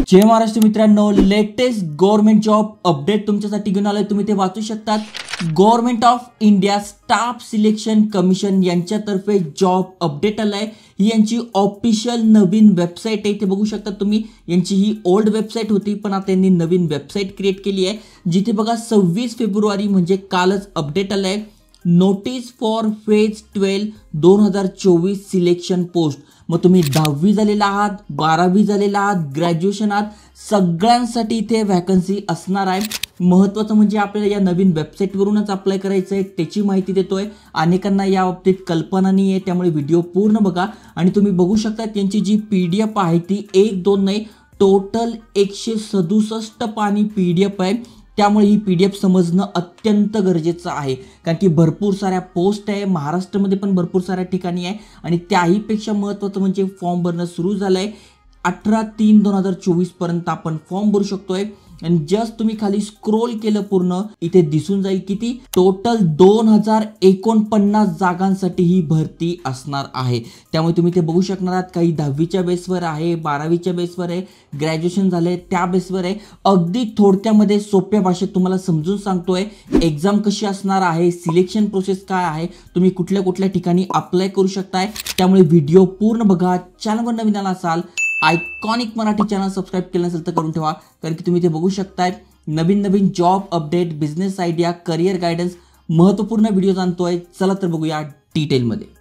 जय महाराष्ट्र मित्रांनो, latest government job update तुमच्यासाठी घेऊन आलोय. तुम्ही ते वाचू शकतात. Government of India staff selection commission यांच्यातर्फे जॉब अपडेट आलाय. ही यांची ऑफिशियल नवीन वेबसाईट आहे. इथे बघू शकता तुम्ही. यांची ही ओल्ड वेबसाईट होती, पण आता यांनी नवीन वेबसाईट क्रिएट केली आहे. जिथे बघा 26 फेब्रुवारी म्हणजे कालच अपडेट आलाय. Notice for phase 12 2024 selection post. मग तुम्ही 10वी झालेला आहात, 12वी झालेला आहात, ग्रॅज्युएशन आहात, सगळ्यांसाठी इथे वॅकन्सी असणार आहे. महत्त्वाचं म्हणजे आपल्याला या नवीन वेबसाईटवरूनच अप्लाय करायचं आहे, त्याची माहिती देतोय. अनेकांना या बाबतीत कल्पना नाही आहे, त्यामुळे व्हिडिओ पूर्ण बघा. आणि तुम्ही बघू शकता त्यांची जी PDF आहे ती 1, 2 नाही, टोटल 167 पानी PDF आहे. त्यामुळे ही PDF समजणं अत्यंत गरजेचं आहे, कारण की भरपूर साऱ्या पोस्ट आहे. महाराष्ट्रामध्ये पण भरपूर साऱ्या ठिकाणी आहे. आणि त्याहीपेक्षा महत्त्वाचं म्हणजे फॉर्म भरणं सुरू झालं आहे. 18/3/2024 पर्यंत आपण फॉर्म भरू शकतोय. आणि जस्ट तुम्ही खाली स्क्रोल केलं पूर्ण, इथे दिसून जाईल किती टोटल 2049 जागांसाठी ही भरती असणार आहे. त्यामुळे तुम्ही ते बघू शकणार आहात. काही 10वीच्या बेसवर आहे, 12वीच्या बेसवर आहे, ग्रॅज्युएशन झाले त्या बेसवर आहे. अगदी थोडक्यामध्ये सोप्या भाषेत तुम्हाला समजून सांगतोय. एक्झाम कशी असणार आहे, सिलेक्शन प्रोसेस काय आहे, तुम्ही कुठल्या कुठल्या ठिकाणी अप्लाय करू शकताय. त्यामुळे व्हिडिओ पूर्ण बघा. चॅनलवर नवीन आला असाल, आयकॉनिक मराठी चॅनल सबस्क्राईब केलं नसेल तर करून ठेवा, कारण की तुम्ही ते बघू शकताय. नवीन job update, business idea, career guidance, महत्त्वपूर्ण व्हिडिओ आणतोय. चला तर बघूया डिटेलमध्ये.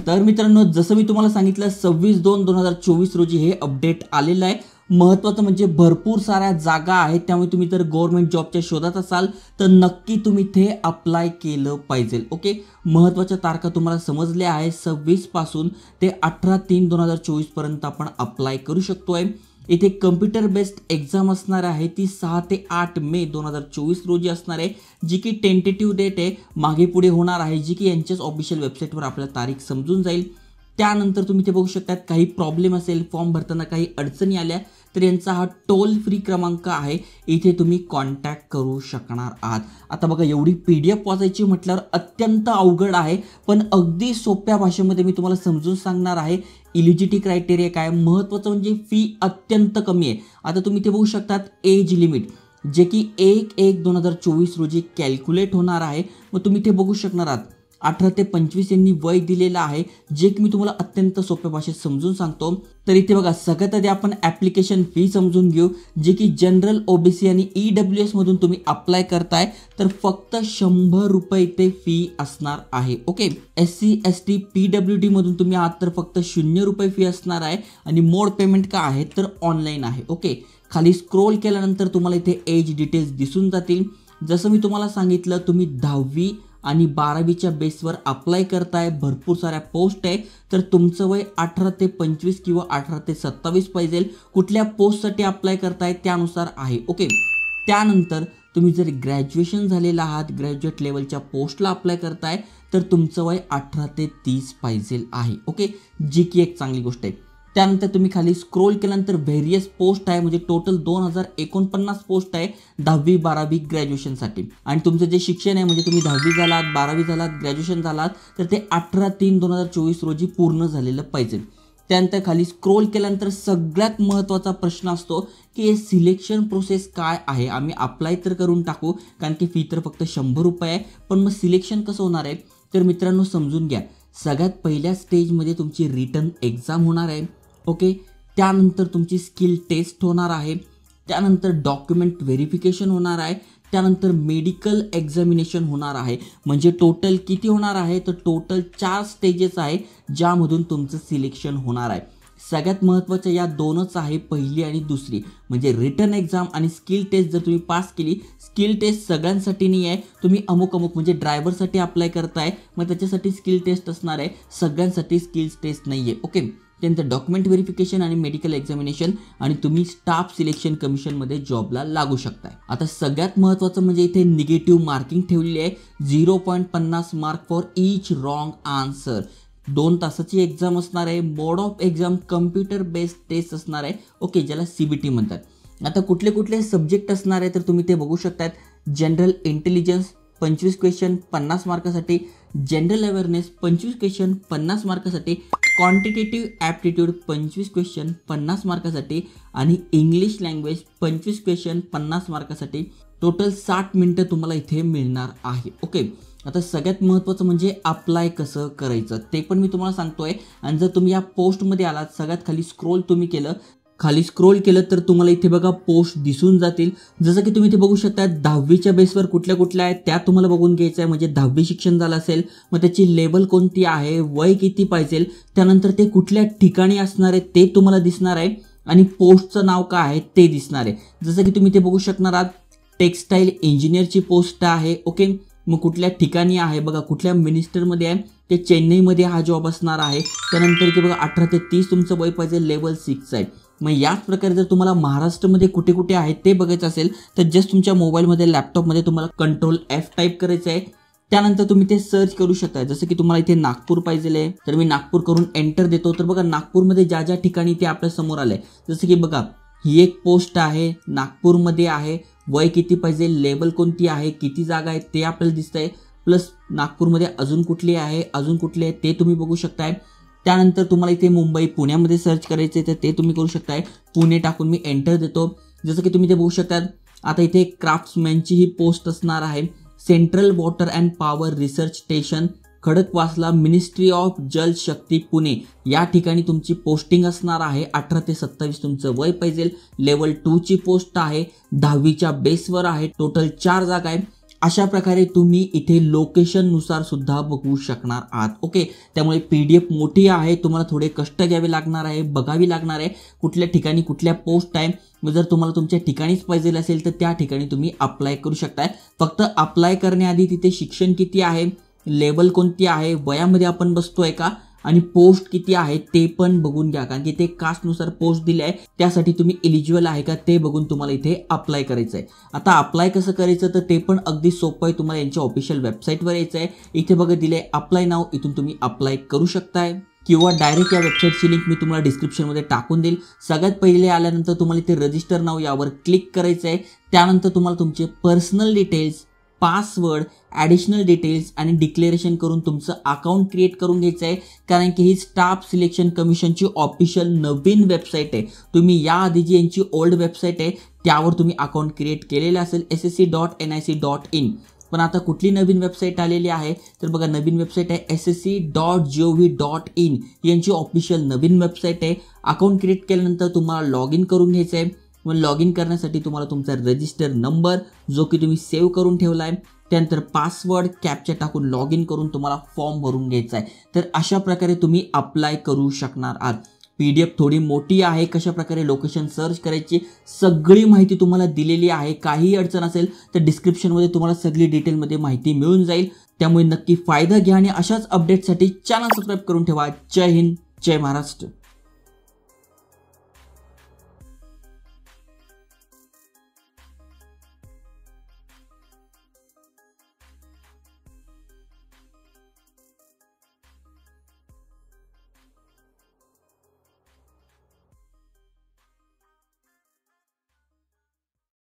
तर मित्रांनो, जसं मी तुम्हाला सांगितलं 26/2/2024 रोजी हे अपडेट आलेलं आहे. महत्त्वाचं म्हणजे भरपूर साऱ्या जागा आहेत. त्यामुळे तुम्ही जर गव्हर्नमेंट जॉबच्या शोधात असाल तर नक्की तुम्ही ते अप्लाय केलं पाहिजे. ओके, महत्त्वाच्या तारखा तुम्हाला समजल्या आहे. 26 पासून ते 18/3/2024 पर्यंत आपण अप्लाय करू शकतोय. इथे कम्प्युटर बेस्ड एक्झाम असणार आहे. ती 6 ते 8 मे 2024 रोजी असणार आहे, जी की टेंटेटिव्ह डेट आहे, मागे पुढे होणार आहे, जी की यांच्याच ऑफिशियल वेबसाईटवर आपल्याला तारीख समजून जाईल. त्यानंतर तुम्ही ते बघू शकतात. काही प्रॉब्लेम असेल, फॉर्म भरताना काही अडचणी आल्या तर यांचा हा टोल फ्री क्रमांक आहे, इथे तुम्ही कॉन्टॅक्ट करू शकणार आहात. आता बघा, एवढी PDF वाचायची म्हटल्यावर अत्यंत अवघड आहे, पण अगदी सोप्या भाषेमध्ये मी तुम्हाला समजून सांगणार आहे. इलिजिबिलिटी क्रायटेरिया काय, महत्त्वाचं म्हणजे फी अत्यंत कमी आहे. आता तुम्ही ते बघू शकतात. एज लिमिट जे की 1/1/2024 रोजी कॅल्क्युलेट होणार आहे. मग तुम्ही ते बघू शकणार आहात. 18 ते 25 यांनी वय दिलेलं आहे, जे की मी तुम्हाला अत्यंत सोप्या भाषेत समजून सांगतो. तर इथे बघा, सगळ्यात आधी आपण ॲप्लिकेशन फी समजून घेऊ. जे की जनरल, OBC आणि EWS मधून तुम्ही अप्लाय करताय तर फक्त 100 रुपये इथे फी असणार आहे. ओके, SC ST PWD मधून तुम्ही आहात तर फक्त 0 रुपये फी असणार आहे. आणि मोड पेमेंट का आहे तर ऑनलाईन आहे. ओके, खाली स्क्रोल केल्यानंतर तुम्हाला इथे एज डिटेल्स दिसून जातील. जसं मी तुम्हाला सांगितलं, तुम्ही 10वी आणि 12वीच्या बेसवर अप्लाय करताय. भरपूर साऱ्या पोस्ट आहे, तर तुमचं वय 18 ते 25 किंवा 18 ते 27 पाहिजे. कुठल्या पोस्टसाठी अप्लाय करताय त्यानुसार आहे. ओके, त्यानंतर तुम्ही जर ग्रॅज्युएशन झालेलं आहात, ग्रॅज्युएट लेवलच्या पोस्टला अप्लाय करताय तर तुमचं वय 18 ते 30 पाहिजे आहे. ओके, जी की एक चांगली गोष्ट आहे. त्यानंतर तुम्ही खाली स्क्रोल केल्यानंतर व्हेरियस पोस्ट आहे, म्हणजे टोटल 2049 पोस्ट आहे 10वी 12वी ग्रॅज्युएशनसाठी. आणि तुमचं जे शिक्षण आहे, म्हणजे तुम्ही 10वी झालात, 12वी झालात, ग्रॅज्युएशन झालात तर ते 18/3/2024 रोजी पूर्ण झालेलं पाहिजे. त्यानंतर खाली स्क्रोल केल्यानंतर सगळ्यात महत्त्वाचा प्रश्न असतो की हे सिलेक्शन प्रोसेस काय आहे. आम्ही अप्लाय तर करून टाकू, कारण की फी तर फक्त 100 रुपये आहे, पण मग सिलेक्शन कसं होणार आहे तर मित्रांनो समजून घ्या. सगळ्यात पहिल्या स्टेजमध्ये तुमची रिटन एक्झाम होणार आहे. ओके, त्यानंतर तुमची स्किल टेस्ट होणार आहे. त्यानंतर डॉक्युमेंट व्हेरिफिकेशन होणार आहे. त्यानंतर मेडिकल एक्झामिनेशन होणार आहे. म्हणजे टोटल किती होणार आहे तर टोटल 4 स्टेजेस आहे, ज्यामधून तुमचं सिलेक्शन होणार आहे. सगळ्यात महत्त्वाचं या दोनच आहे, पहिली आणि दुसरी, म्हणजे रिटन एक्झाम आणि स्किल टेस्ट. जर तुम्ही पास केली, स्किल टेस्ट सगळ्यांसाठी नाही आहे. तुम्ही अमुक म्हणजे ड्रायव्हरसाठी अप्लाय करताय, मग त्याच्यासाठी स्किल टेस्ट असणार आहे. सगळ्यांसाठी स्किल्स टेस्ट नाही आहे. ओके, त्यानंतर डॉक्युमेंट व्हेरिफिकेशन आणि मेडिकल एक्झामिनेशन, आणि तुम्ही स्टाफ सिलेक्शन कमिशनमध्ये जॉबला लागू शकताय. आता सगळ्यात महत्त्वाचं म्हणजे इथे निगेटिव्ह मार्किंग ठेवलेली आहे. 0.50 mark for each wrong answer. 2 तासाची एक्झाम असणार आहे. Mode of exam computer based test असणार आहे. ओके, ज्याला CBT म्हणतात. आता कुठले कुठले सब्जेक्ट असणार आहे तर तुम्ही ते बघू शकतात. जनरल इंटेलिजन्स 25 क्वेश्चन 50 मार्कासाठी, जनरल अवेअरनेस 25 क्वेश्चन 50 मार्कासाठी, क्वांटिटेटिव्ह ॲप्टिट्यूड 25 क्वेश्चन 50 मार्कासाठी आणि इंग्लिश लँग्वेज 25 क्वेश्चन 50 मार्कासाठी. टोटल 60 मिनिटं तुम्हाला इथे मिळणार आहे. ओके, आता सगळ्यात महत्त्वाचं म्हणजे अप्लाय कसं करायचं ते पण मी तुम्हाला सांगतोय. आणि जर तुम्ही या पोस्टमध्ये आलात, सगळ्यात खाली स्क्रोल केलं तर तुम्हाला इथे बघा पोस्ट दिसून जातील. जसं की तुम्ही इथे बघू शकता 10वीच्या बेसवर कुठल्या कुठल्या आहेत त्या तुम्हाला बघून घ्यायचं आहे. म्हणजे 10वी शिक्षण झालं असेल मग त्याची लेवल कोणती आहे, वय किती पाहिजे, त्यानंतर ते कुठल्या ठिकाणी असणार आहे ते तुम्हाला दिसणार आहे आणि पोस्टचं नाव काय आहे ते दिसणार आहे. जसं की तुम्ही इथे बघू शकणार आहात टेक्सटाईल इंजिनियरची पोस्ट आहे. ओके, मग कुठल्या ठिकाणी आहे बघा, कुठल्या मिनिस्टरमध्ये आहे ते चेन्नईमध्ये हा जॉब असणार आहे. त्यानंतर इथे बघा 18 ते 30 तुमचं वय पाहिजे, लेवल 6 आहे. मग याच प्रकारे जर तुम्हाला महाराष्ट्रामध्ये कुठे कुठे आहे ते बघायचं असेल तर जस्ट तुमच्या मोबाईलमध्ये लॅपटॉपमध्ये तुम्हाला Ctrl+F टाईप करायचं आहे. त्यानंतर तुम्ही ते सर्च करू शकता. जसं की तुम्हाला इथे नागपूर पाहिजे आहे तर मी नागपूर करून एंटर देतो. तर बघा नागपूरमध्ये ज्या ज्या ठिकाणी ते आपल्या समोर आलंय, जसं की बघा ही एक पोस्ट आहे, नागपूरमध्ये आहे, वय किती पाहिजे, लेवल कोणती आहे, किती जागा आहे ते आपल्याला दिसतंय. प्लस नागपूरमध्ये अजून कुठली आहे ते तुम्ही बघू शकताय. त्यानंतर तुम्हाला इथे मुंबई पुण्यामध्ये सर्च करायचे तर ते तुम्ही करू शकताय. पुणे टाकून मी एंटर देतो. जसं की तुम्ही इथे बघू शकता आता इथे क्राफ्ट्समॅनची ही पोस्ट असणार आहे. Central water and power research station Khadakwasla, ministry of जल शक्ती पुणे या ठिकाणी तुमची पोस्टिंग असणार आहे. 18 ते 27 तुमचं वय पाहिजे. लेवल 2 ची पोस्ट आहे, 10वीच्या बेसवर आहे. टोटल 4 जागा आहे. अशा प्रकारे तुम्ही इथे लोकेशननुसार सुद्धा बघू शकणार आहात. ओके, त्यामुळे PDF मोठी आहे, तुम्हाला थोडे कष्ट घ्यावे लागणार आहे, बघावी लागणार आहे कुठल्या ठिकाणी कुठल्या पोस्ट आहे. मग जर तुम्हाला तुमच्या ठिकाणीच पाहिजे असेल तर त्या ठिकाणी तुम्ही अप्लाय करू शकताय. फक्त अप्लाय करण्याआधी तिथे शिक्षण किती आहे, लेवल कोणती आहे, वयामध्ये आपण बसतोय का आणि पोस्ट किती आहे ते पण बघून घ्या. कारण की ते कास्टनुसार पोस्ट दिले आहे, त्यासाठी तुम्ही एलिजिबल आहे का ते बघून तुम्हाला इथे अप्लाय करायचं आहे. आता अप्लाय कसं करायचं तर ते पण अगदी सोपं आहे. तुम्हाला यांच्या ऑफिशियल वेबसाईटवर यायचं आहे. इथे बघा दिले अप्लाय नाव, इथून तुम्ही अप्लाय करू शकताय किंवा डायरेक्ट या वेबसाईटची लिंक मी तुम्हाला डिस्क्रिप्शनमध्ये टाकून देईल. सगळ्यात पहिले आल्यानंतर तुम्हाला इथे रजिस्टर नाव यावर क्लिक करायचं आहे. त्यानंतर तुम्हाला तुमचे personal details, password, additional details आणि डिक्लेरेशन करून तुमचं अकाउंट क्रिएट करून घ्यायचं आहे. कारण की ही स्टाफ सिलेक्शन कमिशनची ऑफिशियल नवीन वेबसाईट आहे. तुम्ही याआधी जी यांची ओल्ड वेबसाईट आहे त्यावर तुम्ही अकाउंट क्रिएट केलेलं असेल ssc.nic.in. पण आता कुठली नवीन वेबसाईट आलेली आहे तर बघा नवीन वेबसाईट आहे ssc.gov.in. यांची ऑफिशियल नवीन वेबसाईट आहे. अकाउंट क्रिएट केल्यानंतर तुम्हाला लॉग इन करून घ्यायचं आहे. मग लॉग इन करण्यासाठी तुम्हाला तुमचा रजिस्टर नंबर जो की तुम्ही सेव्ह करून ठेवला आहे, त्यानंतर पासवर्ड कॅप्चा टाकून लॉग इन करून तुम्हाला फॉर्म भरून घ्यायचा आहे. तर अशा प्रकारे तुम्ही अप्लाय करू शकणार आहात. PDF थोडी मोठी आहे. कशा प्रकारे लोकेशन सर्च करायची सगळी माहिती तुम्हाला दिलेली आहे. काही अडचण असेल तर डिस्क्रिप्शनमध्ये तुम्हाला सगळी डिटेलमध्ये माहिती मिळून जाईल. त्यामुळे नक्की फायदा घ्या आणि अशाच अपडेटसाठी चॅनल सबस्क्राईब करून ठेवा. जय हिंद, जय महाराष्ट्र.